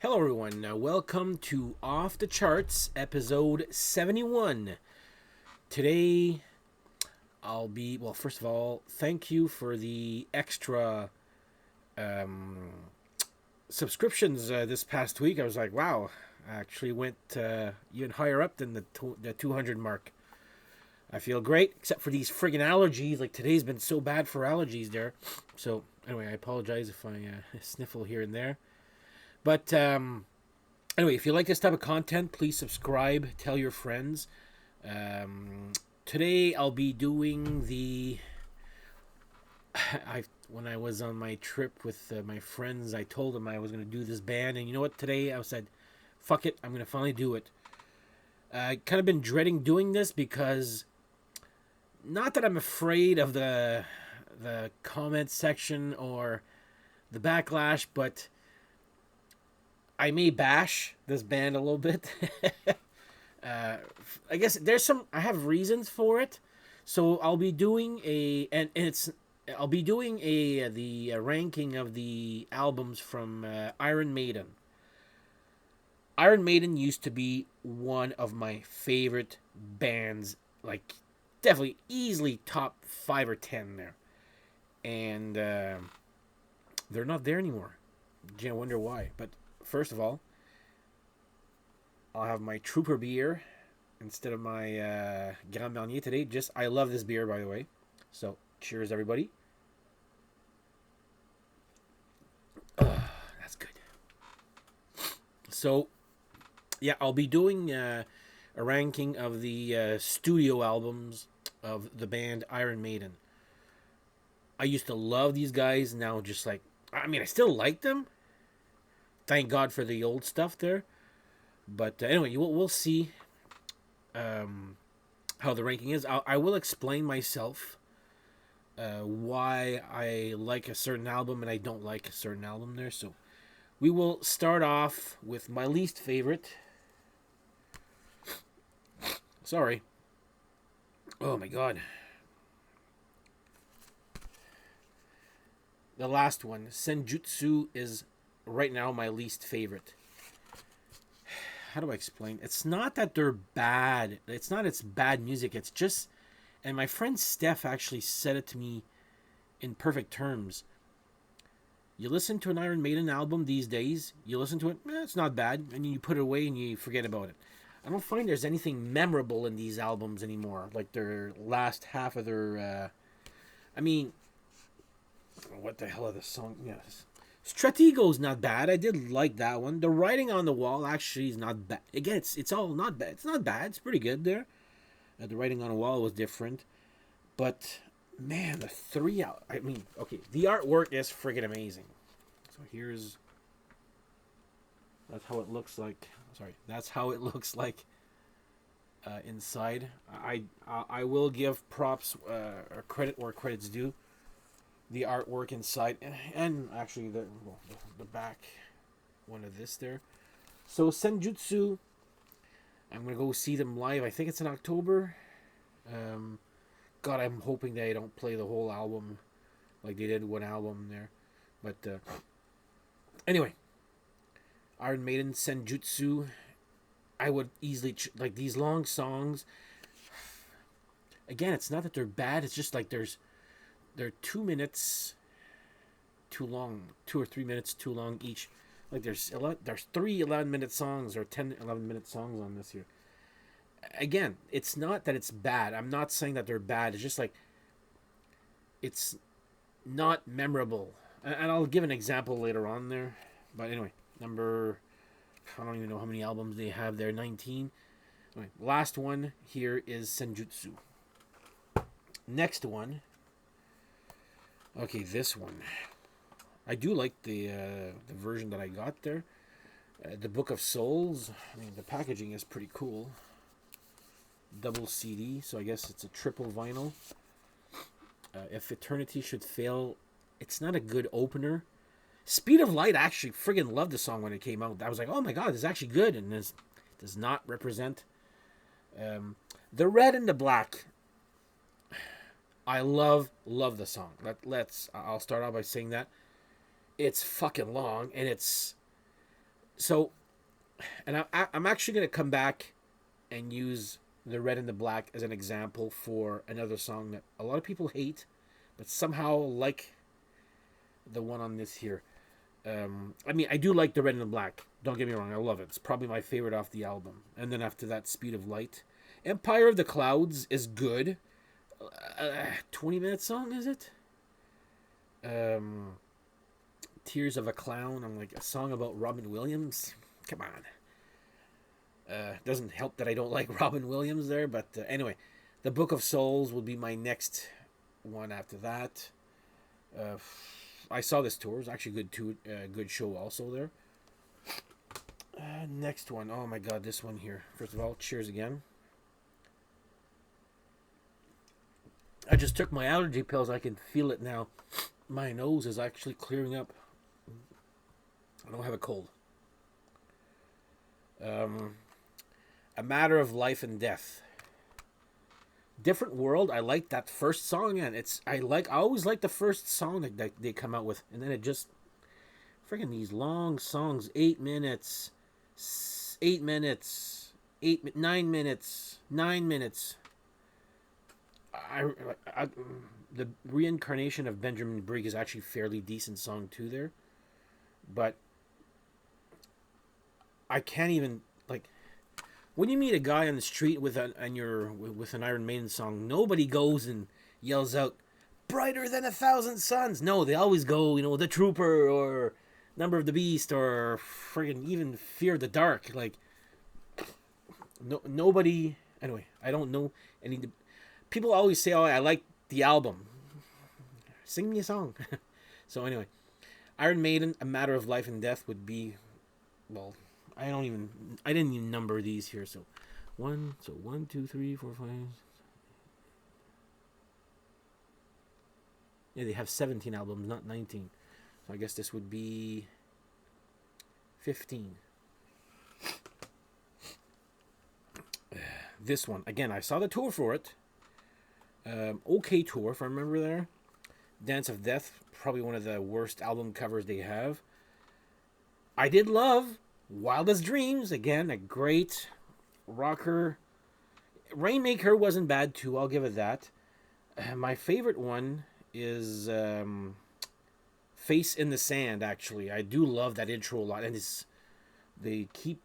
Hello, everyone. Welcome to Off the Charts, episode 71. Today, first of all, thank you for the extra subscriptions this past week. I was like, wow, I actually went even higher up than the 200 mark. I feel great, except for these friggin' allergies. Like, today's been so bad for allergies there. So, anyway, I apologize if I sniffle here and there. But, anyway, if you like this type of content, please subscribe, tell your friends. Today I'll be doing when I was on my trip with my friends, I told them I was going to do this band, and you know what? Today I said, fuck it, I'm going to finally do it. I kind of been dreading doing this because, not that I'm afraid of the comment section or the backlash, but I may bash this band a little bit. I guess I have reasons for it. So I'll be doing the ranking of the albums from Iron Maiden. Iron Maiden used to be one of my favorite bands, like definitely easily top 5 or 10 there. And they're not there anymore. I wonder why. But first of all, I'll have my Trooper beer instead of my Grand Marnier today. I love this beer, by the way. So, cheers, everybody. That's good. So, yeah, I'll be doing a ranking of the studio albums of the band Iron Maiden. I used to love these guys. Now, I still like them. Thank God for the old stuff there. But anyway, we'll see how the ranking is. I will explain myself why I like a certain album and I don't like a certain album there. So we will start off with my least favorite. Sorry. Oh my God. The last one, Senjutsu, is right now my least favorite. How do I explain? It's not that they're bad. It's bad music. It's just, and my friend Steph actually said it to me in perfect terms. You listen to an Iron Maiden album these days, you listen to it, it's not bad, and you put it away and you forget about it. I don't find there's anything memorable in these albums anymore. Like their last half of their, what the hell are the song? Yes. Stratego's not bad. I did like that one. The Writing on the Wall actually is not bad. Again, it's all not bad. It's not bad. It's pretty good there. The Writing on the Wall was different. But, man, the the artwork is friggin' amazing. So that's how it looks like. Sorry, that's how it looks like inside. I will give props or credit where credit's due. The artwork inside, and actually the back one of this there. So Senjutsu, I'm gonna go see them live. I think it's in October. God, I'm hoping they don't play the whole album like they did one album there. But anyway, Iron Maiden, Senjutsu. I would easily like these long songs. Again, it's not that they're bad. It's just like they're 2 minutes too long, 2 or 3 minutes too long each. Like there's 3 11-minute songs or 10 11-minute songs on this here. Again, it's not that it's bad. I'm not saying that they're bad. It's just like it's not memorable. And I'll give an example later on there. But anyway, I don't even know how many albums they have there. 19. Anyway, last one here is Senjutsu. Next one. Okay, this one. I do like the version that I got there. The Book of Souls. The packaging is pretty cool. Double CD, so I guess it's a triple vinyl. If Eternity Should Fail, it's not a good opener. Speed of Light, I actually friggin' loved the song when it came out. I was like, oh my God, this is actually good, and this does not represent. The Red and the Black. I love the song. I'll start off by saying that. It's fucking long, and it's So, and I'm actually going to come back and use the Red and the Black as an example for another song that a lot of people hate, but somehow like the one on this here. I mean, I do like the Red and the Black. Don't get me wrong, I love it. It's probably my favorite off the album. And then after that, Speed of Light. Empire of the Clouds is good. 20-minute song, is it? Um, Tears of a Clown. I'm like, a song about Robin Williams? Come on. Doesn't help that I don't like Robin Williams there, but anyway, The Book of Souls will be my next one after that. Uh, I saw this tour. It was actually good show also there. Next one. Oh my god, this one here. First of all, cheers again. I just took my allergy pills. I can feel it now. My nose is actually clearing up. I don't have a cold. A Matter of Life and Death. Different World. I like that first song, and I always like the first song that they come out with, and then it just freaking these long songs, 8 minutes, 8 minutes, 9 minutes, 9 minutes. I the Reincarnation of Benjamin Brigg is actually a fairly decent song too there, but I can't even like when you meet a guy on the street with an Iron Maiden song, nobody goes and yells out "Brighter than a Thousand Suns." No, they always go, "The Trooper" or "Number of the Beast" or friggin' even "Fear the Dark." Like, nobody. Anyway, I don't know any. People always say, "Oh, I like the album." Sing me a song. So anyway, Iron Maiden, "A Matter of Life and Death" would be, well, I didn't even number these here. So, 1, 2, 3, 4, 5. Yeah, they have 17 albums, not 19. So I guess this would be 15. This one again, I saw the tour for it. Okay tour, if I remember there. Dance of Death, probably one of the worst album covers they have. I did love Wildest Dreams, again, a great rocker. Rainmaker wasn't bad too, I'll give it that. My favorite one is Face in the Sand, actually. I do love that intro a lot, and they keep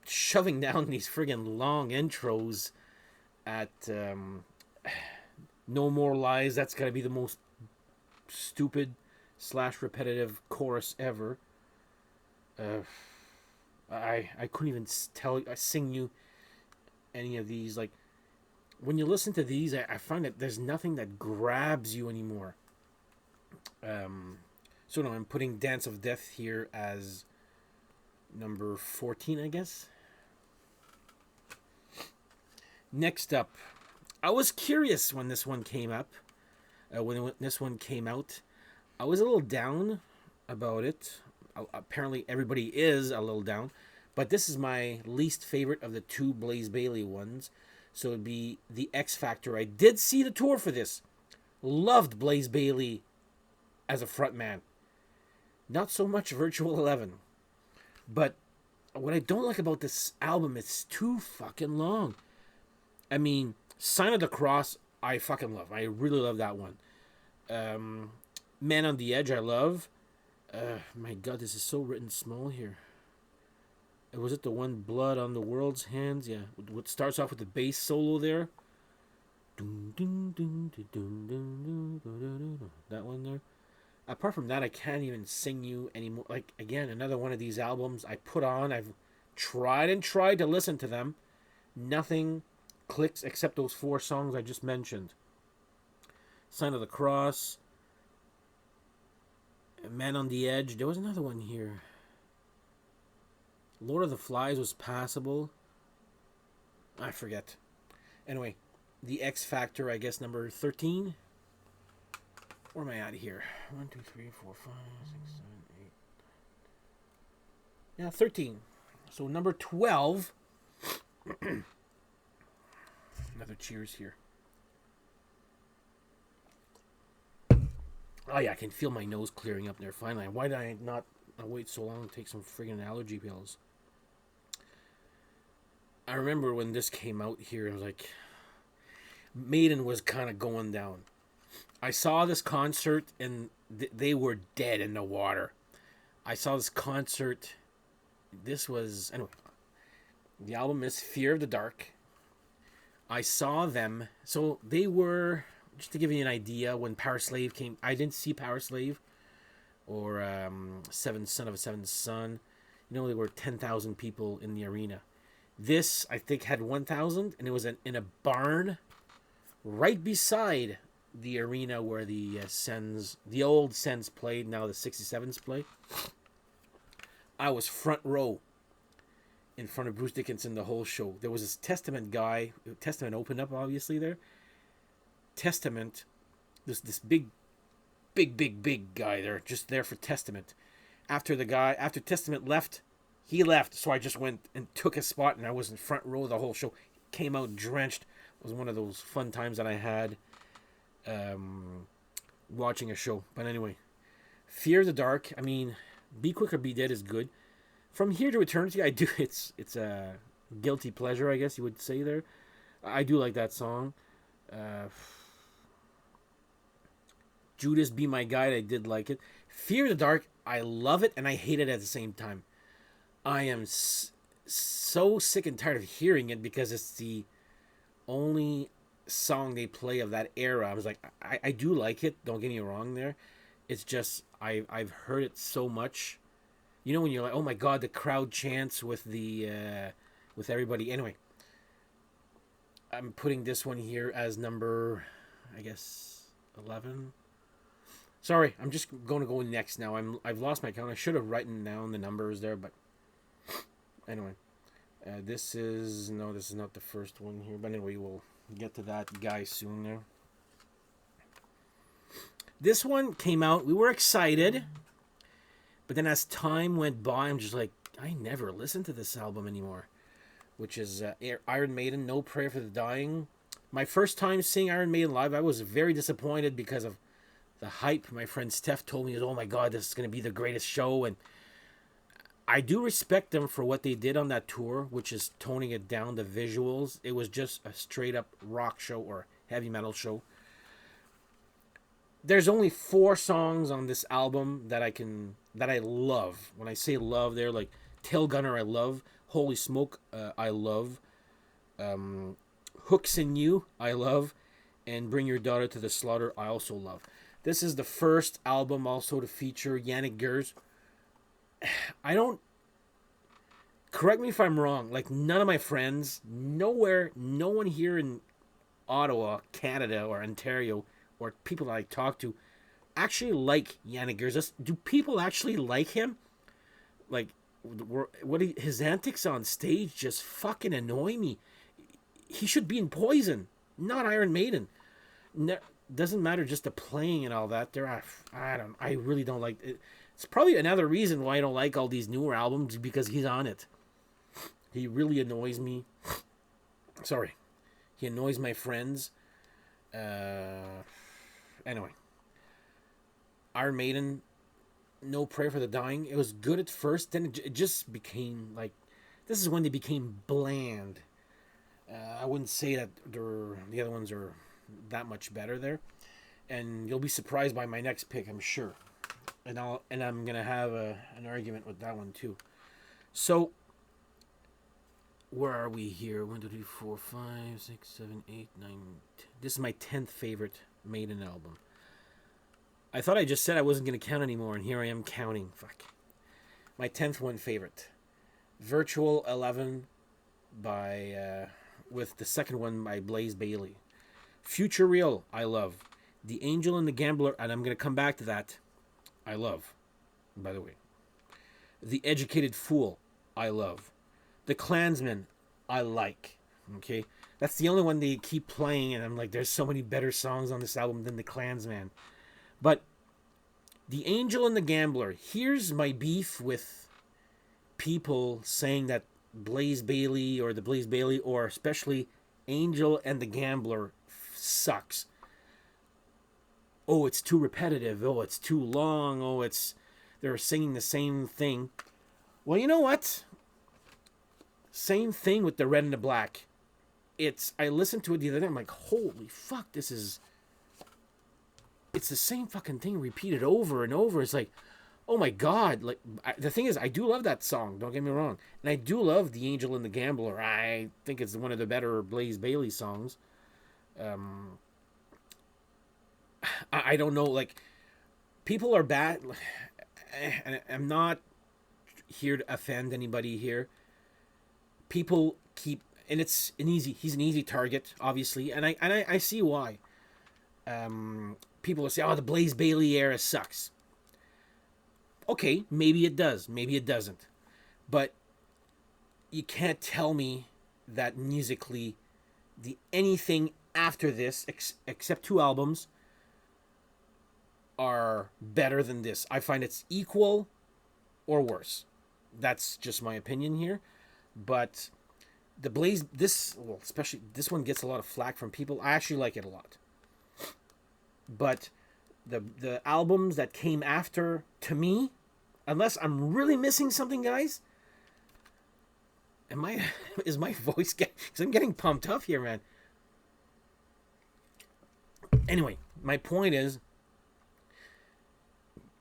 shoving down these friggin' long intros at No More Lies. That's gotta be the most stupid / repetitive chorus ever. I couldn't even sing you any of these. Like, when you listen to these, I find that there's nothing that grabs you anymore. So no, I'm putting Dance of Death here as number 14, I guess. Next up, I was curious when this one came up. When this one came out, I was a little down about it. Apparently, everybody is a little down. But this is my least favorite of the two Blaze Bayley ones. So it'd be The X Factor. I did see the tour for this. Loved Blaze Bayley as a frontman. Not so much Virtual 11. But what I don't like about this album, it's too fucking long. I mean, Sign of the Cross, I fucking love. I really love that one. Man on the Edge, I love. My God, this is so written small here. Was it the one, Blood on the World's Hands? Yeah. What starts off with the bass solo there. That one there. Apart from that, I can't even sing you anymore. Like, again, another one of these albums I put on. I've tried to listen to them. Nothing clicks except those 4 songs I just mentioned. Sign of the Cross. Man on the Edge. There was another one here. Lord of the Flies was passable. I forget. Anyway, The X Factor, I guess, number 13. Where am I at here? 1, 2, 3, 4, 5, 6, 7, 8. Yeah, 13. So number 12. Another cheers here. Oh yeah, I can feel my nose clearing up there finally. Why did I not I wait so long to take some friggin' allergy pills. I remember when this came out here, it was like Maiden was kind of going down. I saw this concert and they were dead in the water. I saw this concert. This was anyway. The album is Fear of the Dark. I saw them. So they were, just to give you an idea, when Power Slave came. I didn't see Power Slave or Seven Son of a Seventh Son. You know, there were 10,000 people in the arena. This, I think, had 1,000, and it was in a barn right beside the arena where the the old Sens played, now the 67s play. I was front row in front of Bruce Dickinson the whole show. There was this Testament guy. Testament opened up, obviously, there. Testament, this big guy there, just there for Testament. After Testament left, he left, so I just went and took a spot, and I was in front row the whole show. Came out drenched. It was one of those fun times that I had watching a show. But anyway, Fear of the Dark. I mean, Be Quick or Be Dead is good. From Here to Eternity, I do. It's a guilty pleasure, I guess you would say there. I do like that song. Judas Be My Guide, I did like it. Fear of the Dark, I love it and I hate it at the same time. I am so sick and tired of hearing it because it's the only song they play of that era. I was like, I do like it. Don't get me wrong there. It's just I've heard it so much. You know when you're like, oh my god, the crowd chants with with everybody. Anyway, I'm putting this one here as number, I guess, 11. Sorry, I'm just going to go next now. I've lost my count. I should have written down the numbers there, but anyway, this is not the first one here. But anyway, we'll get to that guy soon there. This one came out. We were excited, but then as time went by, I'm just like, I never listened to this album anymore. Which is Iron Maiden, No Prayer for the Dying. My first time seeing Iron Maiden live, I was very disappointed because of the hype. My friend Steph told me, oh my god, this is going to be the greatest show. And I do respect them for what they did on that tour, which is toning it down, the visuals. It was just a straight up rock show or heavy metal show. There's only 4 songs on this album that I love. When I say love, they're like Tail Gunner, I love. Holy Smoke, I love. Hooks in You, I love. And Bring Your Daughter to the Slaughter, I also love. This is the first album also to feature Yannick Gers. Correct me if I'm wrong, like none of my friends, no one here in Ottawa, Canada, or Ontario, or people that I talk to, actually like Yannick Gers. Do people actually like him? Like, his antics on stage just fucking annoy me. He should be in Poison, not Iron Maiden. Doesn't matter just the playing and all that. I really don't like it. It's probably another reason why I don't like all these newer albums, because he's on it. He really annoys me. Sorry. He annoys my friends. Anyway. Iron Maiden, No Prayer for the Dying. It was good at first, then it just became like, this is when they became bland. I wouldn't say that the other ones are that much better there. And you'll be surprised by my next pick, I'm sure. And I'm gonna have an argument with that one too. So where are we here? 1, 2, 3, 4, 5, 6, 7, 8, 9, 10. This is my 10th favorite Maiden album. I thought I just said I wasn't gonna count anymore, and here I am counting. Fuck. My 10th one favorite. Virtual 11 by with the second one by Blaze Bayley. Future Real, I love. The Angel and the Gambler, and I'm going to come back to that, I love, by the way. The Educated Fool, I love. The Klansman, I like. Okay? That's the only one they keep playing, and I'm like, there's so many better songs on this album than The Klansman. But The Angel and the Gambler, here's my beef with people saying that Blaze Bayley, or especially Angel and the Gambler sucks. Oh, it's too repetitive. Oh, it's too long. Oh, they're singing the same thing. Well, you know what? Same thing with the Red and the Black. I listened to it the other day. I'm like, holy fuck, it's the same fucking thing repeated over and over. It's like, oh my god. Like, the thing is, I do love that song. Don't get me wrong, and I do love The Angel and the Gambler. I think it's one of the better Blaze Bayley songs. I don't know. Like, people are bad. And I'm not here to offend anybody here. People keep, and he's an easy target, obviously, and I see why. People will say, "Oh, the Blaze Bayley era sucks." Okay, maybe it does, maybe it doesn't, but you can't tell me that musically, anything after this, except 2 albums, are better than this. I find it's equal or worse. That's just my opinion here. But the Blaze, especially this one gets a lot of flack from people. I actually like it a lot. But the albums that came after, to me, unless I'm really missing something, guys, is my voice getting, because I'm getting pumped up here, man. Anyway, my point is,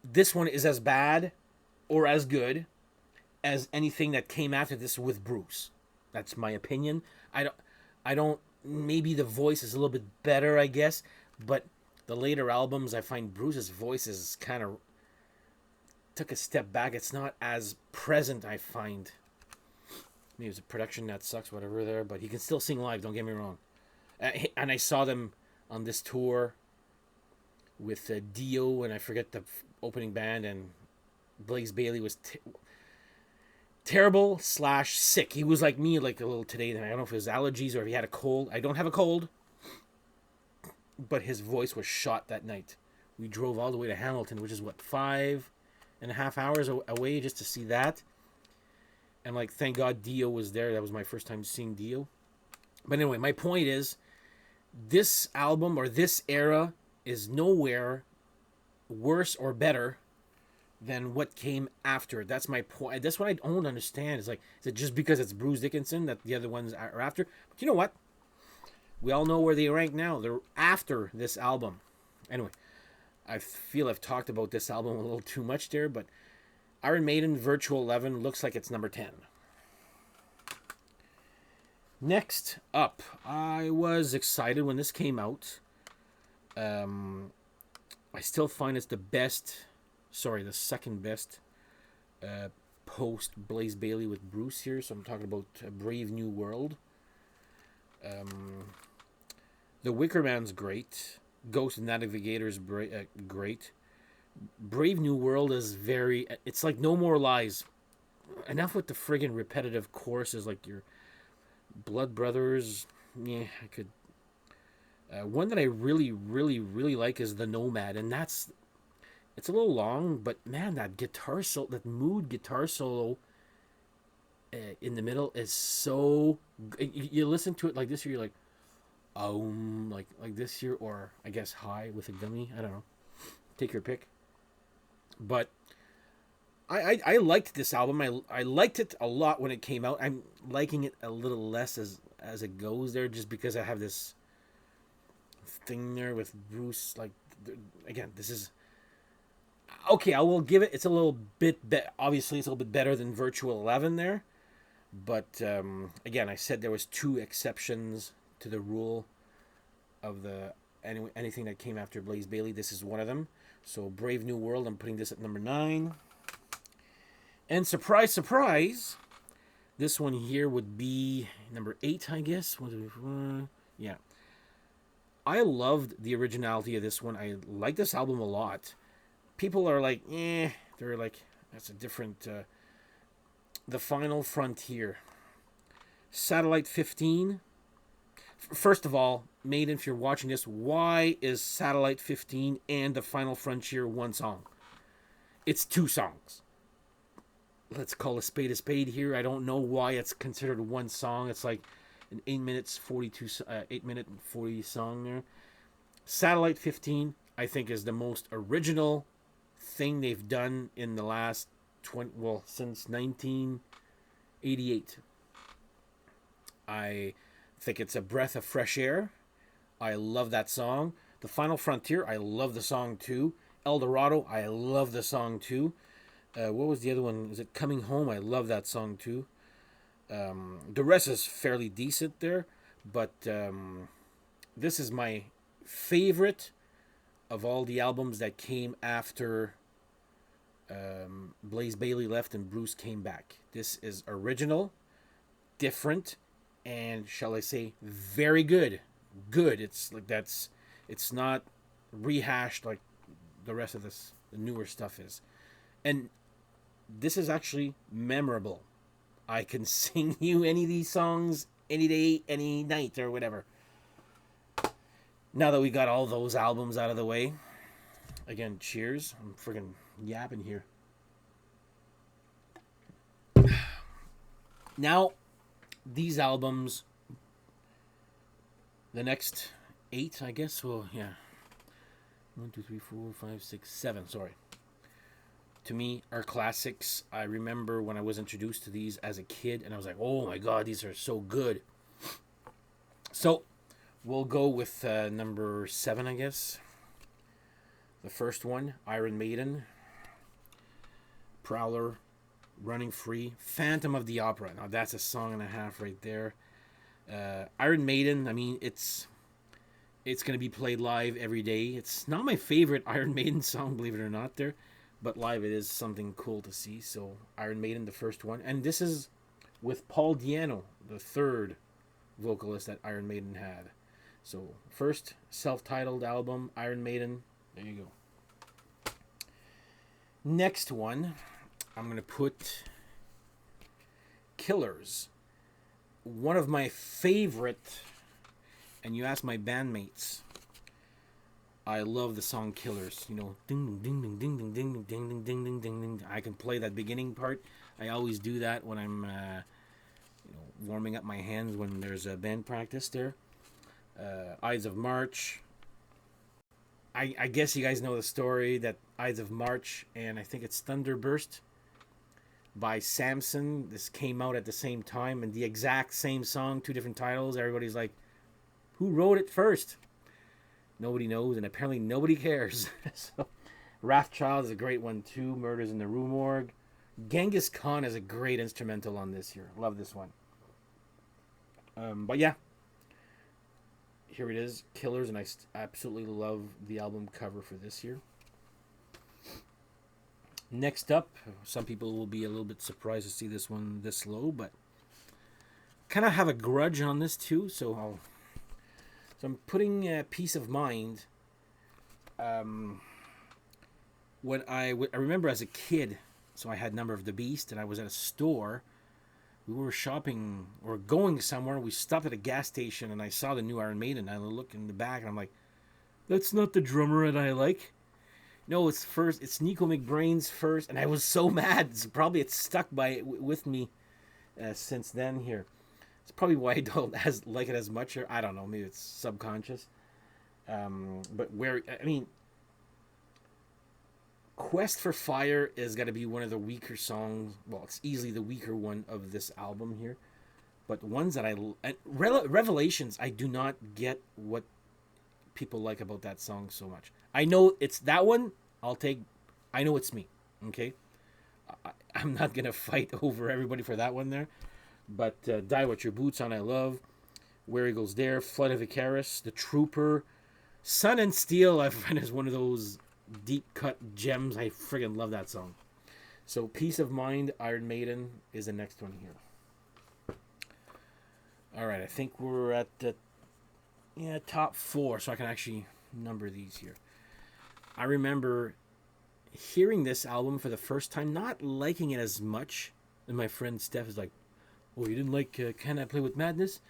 this one is as bad or as good as anything that came after this with Bruce. That's my opinion. I don't maybe the voice is a little bit better, I guess, but the later albums, I find Bruce's voice is kind of took a step back. It's not as present, I find. Maybe it's a production that sucks, whatever there, but he can still sing live, don't get me wrong. And I saw them on this tour with Dio, and I forget the opening band, and Blaze Bayley was terrible / sick. He was like me, like a little today. I don't know if it was allergies or if he had a cold. I don't have a cold, but his voice was shot that night. We drove all the way to Hamilton, which is 5.5 hours away, just to see that. And like, thank God Dio was there. That was my first time seeing Dio. But anyway, my point is, this album or this era is nowhere worse or better than what came after. That's my point. That's what I don't understand. Is it just because it's Bruce Dickinson that the other ones are after? But you know what? We all know where they rank now. They're after this album. Anyway, I feel I've talked about this album a little too much there, but Iron Maiden Virtual 11 looks like it's number 10. Next up, I was excited when this came out. I still find it's the second best post Blaze Bayley with Bruce here. So I'm talking about Brave New World. The Wicker Man's great. Ghost Navigator's great. Brave New World is it's like No More Lies. Enough with the friggin' repetitive choruses like your Blood Brothers. Yeah, I could. One that I really, really, really like is the Nomad, and it's a little long, but man, that guitar solo, that mood guitar solo in the middle is so. You listen to it like this, you're like, like this here, or I guess high with a gummy. I don't know. Take your pick. But I liked this album. I liked it a lot when it came out. I'm liking it a little less as it goes there, just because I have this thing there with Bruce. Like, again, this is okay. I will give it. It's a little bit. Obviously, it's a little bit better than Virtual 11 there. But again, I said there was 2 exceptions to the rule of anything that came after Blaze Bayley. This is one of them. So Brave New World, I'm putting this at number 9. And surprise, surprise, this one here would be number 8, I guess. 1, 2, 3, 4. Yeah. I loved the originality of this one. I like this album a lot. People are like, they're like, that's a different, The Final Frontier. Satellite 15. First of all, Maiden, if you're watching this, why is Satellite 15 and The Final Frontier one song? It's 2 songs. Let's call a spade here. I don't know why it's considered one song. It's like an 8 minute and 40 song there. Satellite 15, I think, is the most original thing they've done in the last 20, well, since 1988. I think it's a breath of fresh air. I love that song. The Final Frontier, I love the song too. El Dorado, I love the song too. What was the other one? Is it Coming Home? I love that song too. The rest is fairly decent there, but this is my favorite of all the albums that came after Blaze Bayley left and Bruce came back. This is original, different, and shall I say, very good. Good. It's like it's not rehashed like the rest of the newer stuff is, and this is actually memorable. I can sing you any of these songs any day, any night, or whatever. Now that we got all those albums out of the way, again, cheers. I'm friggin' yapping here. Now, these albums, the next 8, I guess. Well, yeah. 1, 2, 3, 4, 5, 6, 7. Sorry. To me, are classics. I remember when I was introduced to these as a kid, and I was like, oh my god, these are so good. So, we'll go with number 7, I guess. The first one, Iron Maiden, Prowler, Running Free, Phantom of the Opera. Now, that's a song and a half right there. Iron Maiden, I mean, it's going to be played live every day. It's not my favorite Iron Maiden song, believe it or not, there. But live it is something cool to see. So Iron Maiden, the first one. And this is with Paul Di'Anno, the third vocalist that Iron Maiden had. So first self-titled album, Iron Maiden. There you go. Next one, I'm going to put Killers. One of my favorite, and you ask my bandmates, I love the song Killers. You know, ding ding ding ding ding ding ding ding ding ding ding ding. I can play that beginning part. I always do that when I'm, warming up my hands when there's a band practice there. Ides of March. I guess you guys know the story that Ides of March and I think it's Thunderburst by Samson. This came out at the same time and the exact same song, 2 different titles. Everybody's like, who wrote it first? Nobody knows, and apparently nobody cares. So, Wrathchild is a great one too. Murders in the Rue Morgue. Genghis Khan is a great instrumental on this here. Love this one. But yeah, here it is, Killers, and I absolutely love the album cover for this here. Next up, some people will be a little bit surprised to see this one this low, but kind of have a grudge on this too, so I'm putting Peace of Mind. When I remember as a kid, so I had Number of the Beast, and I was at a store. We were shopping or going somewhere. We stopped at a gas station, and I saw the new Iron Maiden. I look in the back, and I'm like, "That's not the drummer that I like." No, it's first. It's Nico McBrain's first, and I was so mad. It's stuck with me since then. Here. It's probably why I don't like it as much, or I don't know, maybe it's subconscious. But Quest for Fire is got to be one of the weaker songs. Well, it's easily the weaker one of this album here. But ones that Revelations, I do not get what people like about that song so much. I know it's that one. I know it's me. Okay, I'm not gonna fight over everybody for that one there. But Die With Your Boots On, I love. Where Eagles Dare, Flood of Icarus, The Trooper, Sun and Steel, I find is one of those deep cut gems. I friggin' love that song. So Peace of Mind, Iron Maiden is the next one here. Alright, I think we're at the top 4, so I can actually number these here. I remember hearing this album for the first time, not liking it as much, and my friend Steph is like, oh, you didn't like Can I Play With Madness?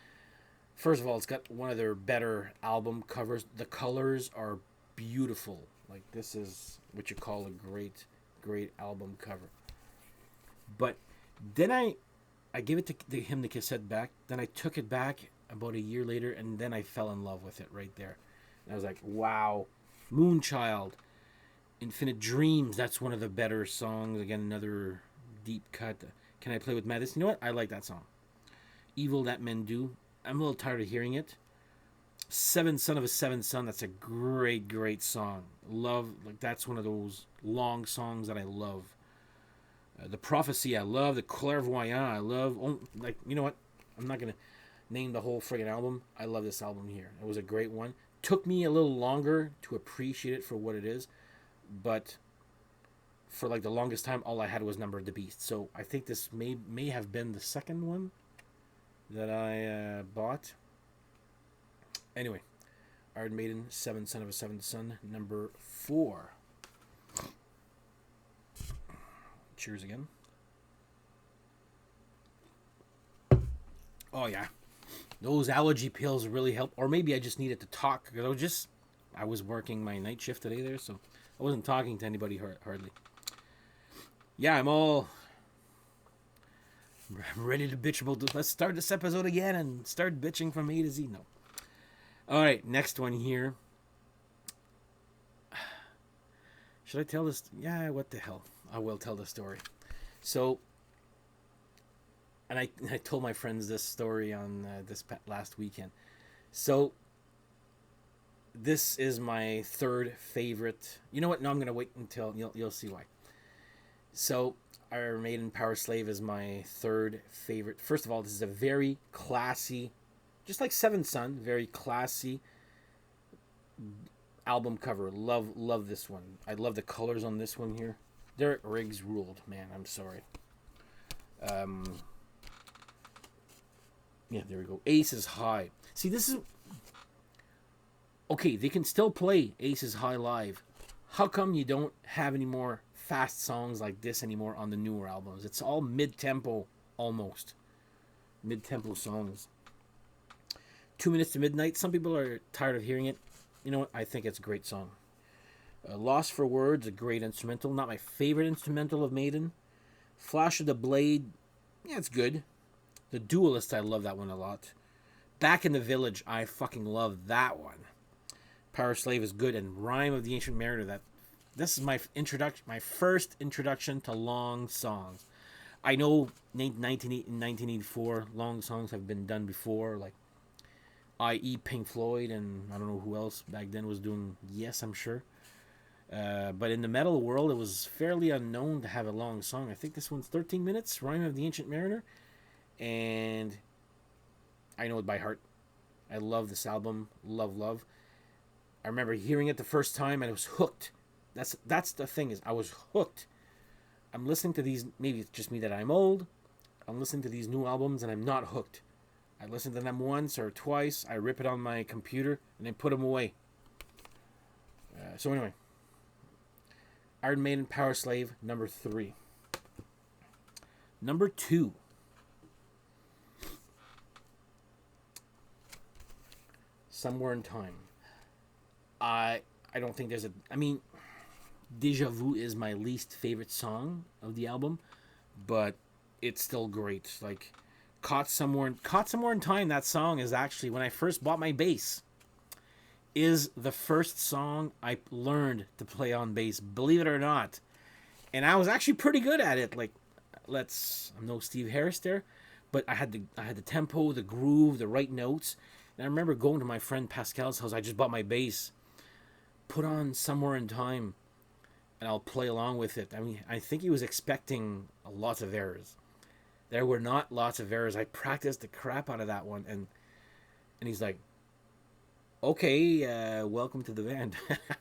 First of all, it's got one of their better album covers. The colors are beautiful. Like, this is what you call a great, great album cover. But then I gave it to him, the cassette back. Then I took it back about a year later, and then I fell in love with it right there. And I was like, wow. Moonchild. Infinite Dreams, that's one of the better songs. Again, another deep cut. Can I Play with Madness? You know what? I like that song. Evil That Men Do. I'm a little tired of hearing it. Seven Son of a Seven Son. That's a great, great song. Love, like that's one of those long songs that I love. The Prophecy, I love. The Clairvoyant, I love. Oh, like, you know what? I'm not gonna name the whole friggin' album. I love this album here. It was a great one. Took me a little longer to appreciate it for what it is, but for like the longest time, all I had was Number of the Beast. So I think this may have been the second one that I bought. Anyway, Iron Maiden, Seven Son of a Seventh Son, number 4. Cheers again. Oh yeah, those allergy pills really help. Or maybe I just needed to talk because I was working my night shift today there, so I wasn't talking to anybody hardly. Yeah, I'm ready to bitch about. Let's start this episode again and start bitching from A to Z. No. All right, next one here. Should I tell this? Yeah, what the hell? I will tell the story. So, and I told my friends this story on this last weekend. So, this is my third favorite. You know what? No, I'm gonna wait until you'll see why. So, Iron Maiden Power Slave is my third favorite. First of all, this is a very classy, just like Seventh Son, very classy album cover. Love this one. I love the colors on this one here. Derek Riggs ruled, man. I'm sorry. Yeah, there we go. Aces High. See, this is okay. They can still play Aces High live. How come you don't have any more fast songs like this anymore on the newer albums? It's all mid-tempo, almost mid-tempo songs. 2 Minutes to Midnight. Some people are tired of hearing it. You know what? I think it's a great song. Lost for Words, a great instrumental. Not my favorite instrumental of Maiden. Flash of the Blade, yeah, it's good. The Duelist, I love that one a lot. Back in the Village, I fucking love that one. Power Slave is good, and Rhyme of the Ancient Mariner. This is my first introduction to long songs. I know in 1984, long songs have been done before, like i.e. Pink Floyd, and I don't know who else back then was doing. Yes, I'm sure. But in the metal world, it was fairly unknown to have a long song. I think this one's 13 minutes, Rhyme of the Ancient Mariner. And I know it by heart. I love this album. Love. I remember hearing it the first time and I was hooked. That's the thing, is I was hooked. I'm listening to these, maybe it's just me that I'm old. I'm listening to these new albums and I'm not hooked. I listen to them once or twice. I rip it on my computer and then put them away. So anyway. Iron Maiden Power Slave, number 3. Number 2. Somewhere in Time. I don't think there's Deja Vu is my least favorite song of the album, but it's still great. Like, Caught Somewhere in Time, that song is actually, when I first bought my bass, is the first song I learned to play on bass, believe it or not. And I was actually pretty good at it. Like, I'm no Steve Harris there, but I had the tempo, the groove, the right notes. And I remember going to my friend Pascal's house. I just bought my bass, put on Somewhere in Time, and I'll play along with it. I mean, I think he was expecting lots of errors. There were not lots of errors. I practiced the crap out of that one, and he's like, okay, welcome to the band.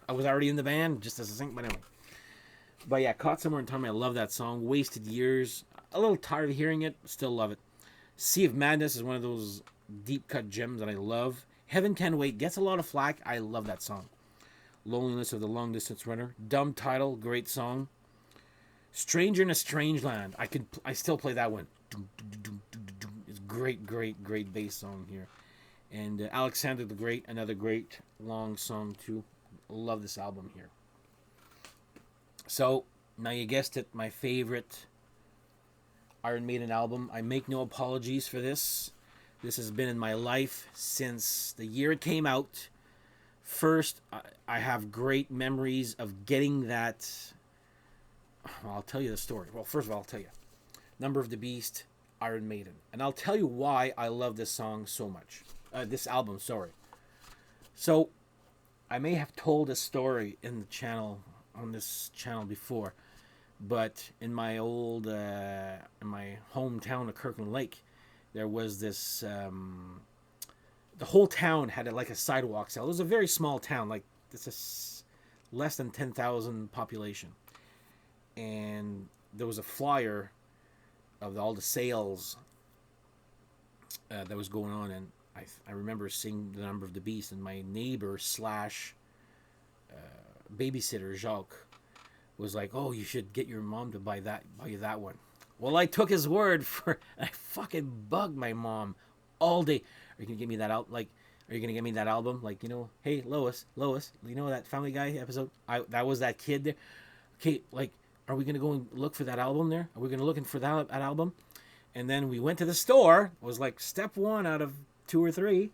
I was already in the band, just as a thing, but anyway. But yeah, Caught Somewhere in Time, I love that song. Wasted Years, a little tired of hearing it, still love it. Sea of Madness is one of those deep cut gems that I love. Heaven Can Wait gets a lot of flack. I love that song. Loneliness of the Long Distance Runner, Dumb Title, great song. Stranger in a Strange Land, I still play that one. It's great bass song here. And Alexander the Great, another great long song too. Love this album here. So, now you guessed it, my favorite Iron Maiden album. I make no apologies for this. This has been in my life since the year it came out. First, I have great memories of getting that. Well, I'll tell you the story. Well, first of all, I'll tell you. Number of the Beast, Iron Maiden. And I'll tell you why I love this song so much. This album, sorry. So, I may have told a story in the channel, on this channel before, but in my old, in my hometown of Kirkland Lake, there was this, the whole town had like a sidewalk sale. It was a very small town, like it's a less than 10,000 population. And there was a flyer of all the sales that was going on, and I remember seeing the Number of the Beast, and my neighbor slash babysitter Jacques was like, "Oh, you should get your mom to buy you that one." Well, I took his word for. I fucking bugged my mom all day. Are you gonna get me that out? Like, are you gonna get me that album? Like, hey Lois, you know that Family Guy episode? That was that kid there. Okay, like, are we gonna go and look for that album there? Are we gonna look for that album? And then we went to the store. It was like step 1 out of 2 or 3.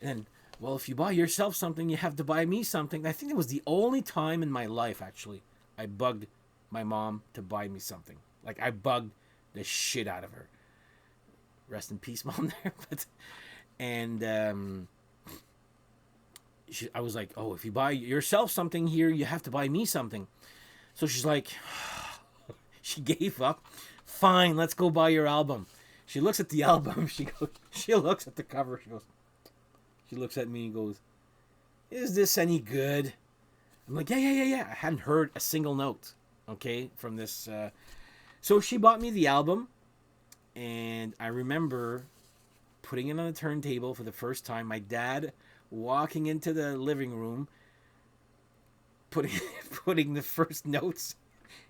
And well, if you buy yourself something, you have to buy me something. I think it was the only time in my life, actually, I bugged my mom to buy me something. Like, I bugged the shit out of her. Rest in peace, Mom, there. I was like, oh, if you buy yourself something here, you have to buy me something. So she's like, she gave up. Fine, let's go buy your album. She looks at the album. She looks at the cover. She looks at me and goes, is this any good? I'm like, yeah. I hadn't heard a single note, okay, from this. So she bought me the album, and I remember putting it on the turntable for the first time. My dad walking into the living room, putting the first notes.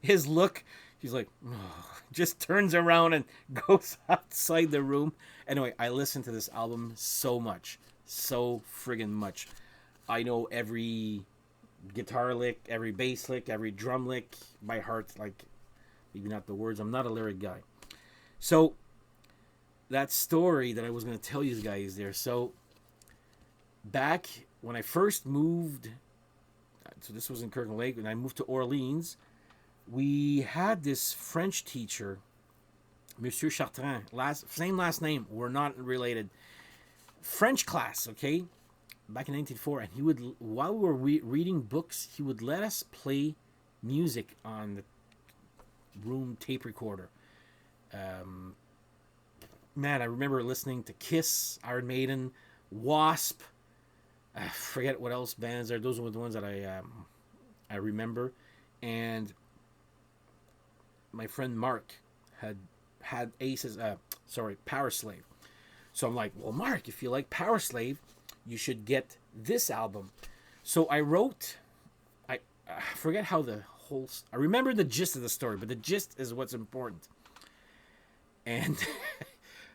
His look, he's like, oh, just turns around and goes outside the room. Anyway, I listened to this album so much. So friggin' much. I know every guitar lick, every bass lick, every drum lick by heart, like maybe not the words. I'm not a lyric guy. So that story that I was going to tell you guys there. So back when I first moved, so this was in Kirkland Lake, and I moved to Orleans, we had this French teacher, Monsieur Chartrand, same last name, we're not related. French class, okay, back in 1904, and he would, while we were reading books, he would let us play music on the room tape recorder. Man, I remember listening to Kiss, Iron Maiden, Wasp. I forget what else bands there. Those were the ones that I remember. And my friend Mark had Power Slave. So I'm like, well, Mark, if you like Power Slave, you should get this album. So I wrote, I forget how the whole, I remember the gist of the story, but the gist is what's important. And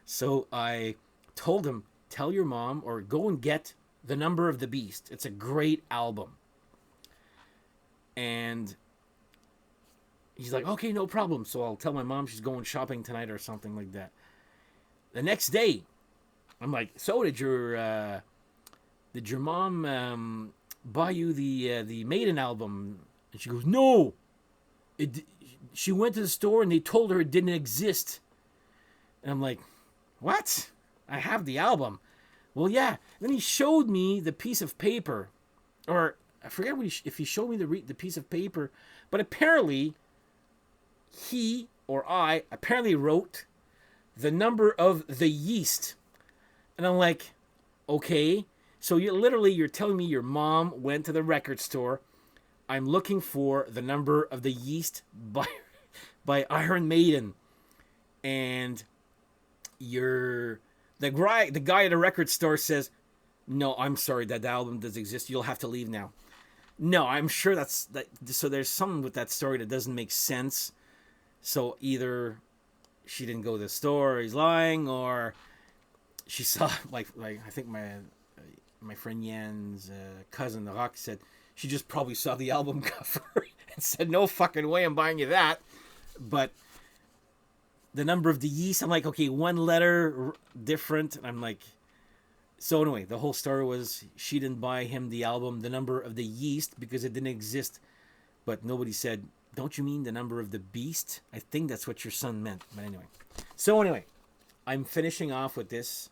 so I told him, tell your mom or go and get The Number of the Beast. It's a great album. And he's like, okay, no problem. So I'll tell my mom she's going shopping tonight or something like that. The next day, I'm like, so did your mom buy you the Maiden album? And she goes, no. She went to the store and they told her it didn't exist. And I'm like, what? I have the album. Well, yeah. And then he showed me the piece of paper, or I forget if he showed me the piece of paper, but apparently he or I apparently wrote The Number of the Yeast. And I'm like, okay. So you're telling me your mom went to the record store. I'm looking for The Number of the Yeast by Iron Maiden. And the guy at the record store says, no, I'm sorry, that album does exist. You'll have to leave now. No, I'm sure that's that. So there's something with that story that doesn't make sense. So either she didn't go to the store, he's lying, or she saw, like I think my friend Yan's cousin, the Rock, said she just probably saw the album cover and said, no fucking way I'm buying you that. But The Number of the Yeast, I'm like, okay, one letter different. And I'm like, So anyway, the whole story was she didn't buy him the album, The Number of the Yeast, because it didn't exist. But nobody said, don't you mean The Number of the Beast? I think that's what your son meant. But anyway. So anyway, I'm finishing off with this.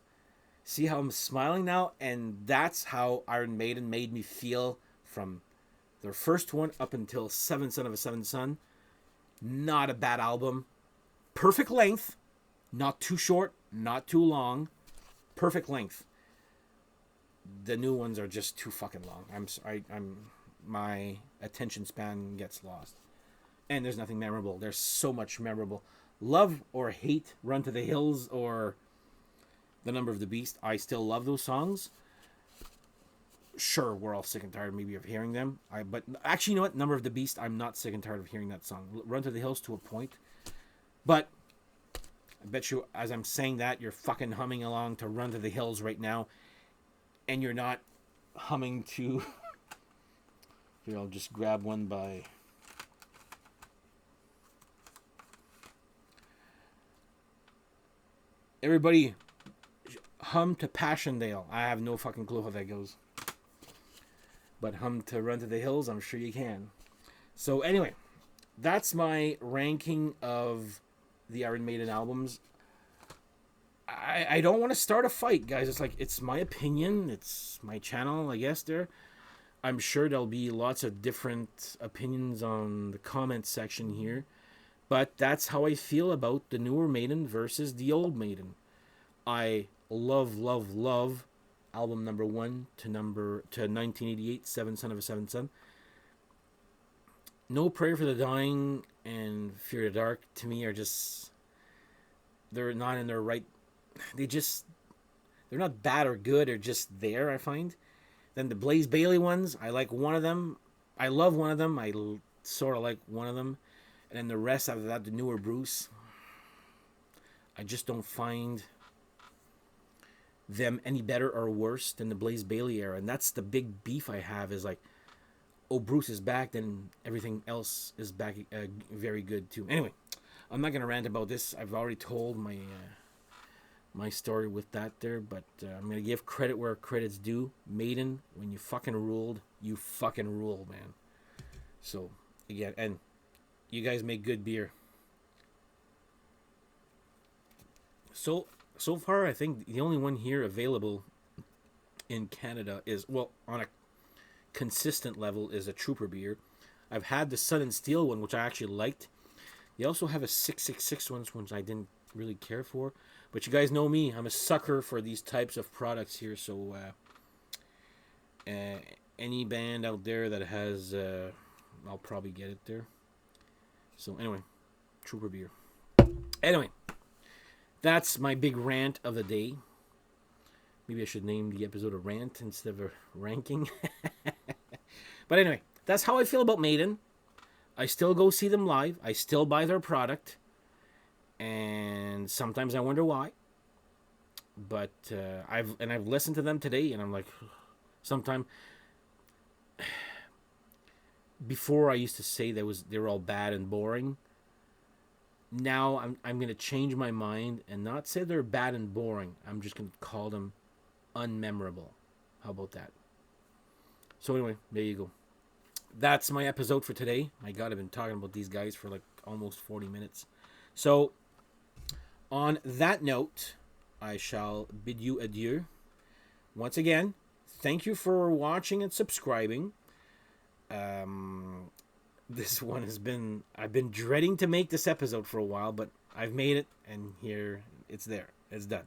See how I'm smiling now? And that's how Iron Maiden made me feel from their first one up until Seventh Son of a Seventh Son. Not a bad album. Perfect length. Not too short, not too long. Perfect length. The new ones are just too fucking long. My attention span gets lost. And there's nothing memorable. There's so much memorable. Love or hate Run to the Hills or The Number of the Beast. I still love those songs. Sure, we're all sick and tired maybe of hearing them. But actually, you know what? Number of the Beast, I'm not sick and tired of hearing that song. Run to the Hills to a point. But I bet you, as I'm saying that, you're fucking humming along to Run to the Hills right now. And you're not humming to... Here, I'll just grab one by... Everybody, hum to Passchendaele. I have no fucking clue how that goes. But hum to Run to the Hills, I'm sure you can. So anyway, that's my ranking of the Iron Maiden albums. I don't want to start a fight, guys. It's like, it's my opinion. It's my channel, I guess, there. I'm sure there'll be lots of different opinions on the comment section here. But that's how I feel about the newer Maiden versus the old Maiden. I love album number 1 to 1988, Seventh Son of a Seventh Son. No Prayer for the Dying and Fear the Dark to me are just, they're not in their right. They're not bad or good, they're just there, I find. Then the Blaze Bayley ones, I like one of them. I love one of them. I sort of like one of them. And then the rest after that, the newer Bruce, I just don't find them any better or worse than the Blaze Bayley era. And that's the big beef I have, is like, oh, Bruce is back, then everything else is back very good too. Anyway, I'm not going to rant about this. I've already told my story with that there, but I'm going to give credit where credit's due. Maiden, when you fucking ruled, you fucking rule, man. So, again, and you guys make good beer. So far, I think the only one here available in Canada is, well, on a consistent level, is a Trooper beer. I've had the Sun and Steel one, which I actually liked. They also have a 666 one, which I didn't really care for. But you guys know me. I'm a sucker for these types of products here. So any band out there that has... I'll probably get it there. So anyway, Trooper beer. Anyway, that's my big rant of the day. Maybe I should name the episode a rant instead of a ranking. But anyway, that's how I feel about Maiden. I still go see them live. I still buy their product. And sometimes I wonder why. But I've listened to them today, and I'm like, sometimes before I used to say they were all bad and boring. Now I'm gonna change my mind and not say they're bad and boring. I'm just gonna call them unmemorable. How about that? So anyway, there you go. That's my episode for today. My God, I've been talking about these guys for like almost 40 minutes. So on that note, I shall bid you adieu. Once again, thank you for watching and subscribing. This one has been... I've been dreading to make this episode for a while, but I've made it, and here it's there. It's done.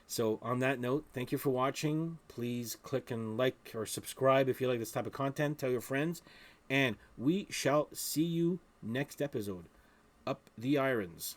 So on that note, thank you for watching. Please click and like or subscribe if you like this type of content. Tell your friends. And we shall see you next episode. Up the irons.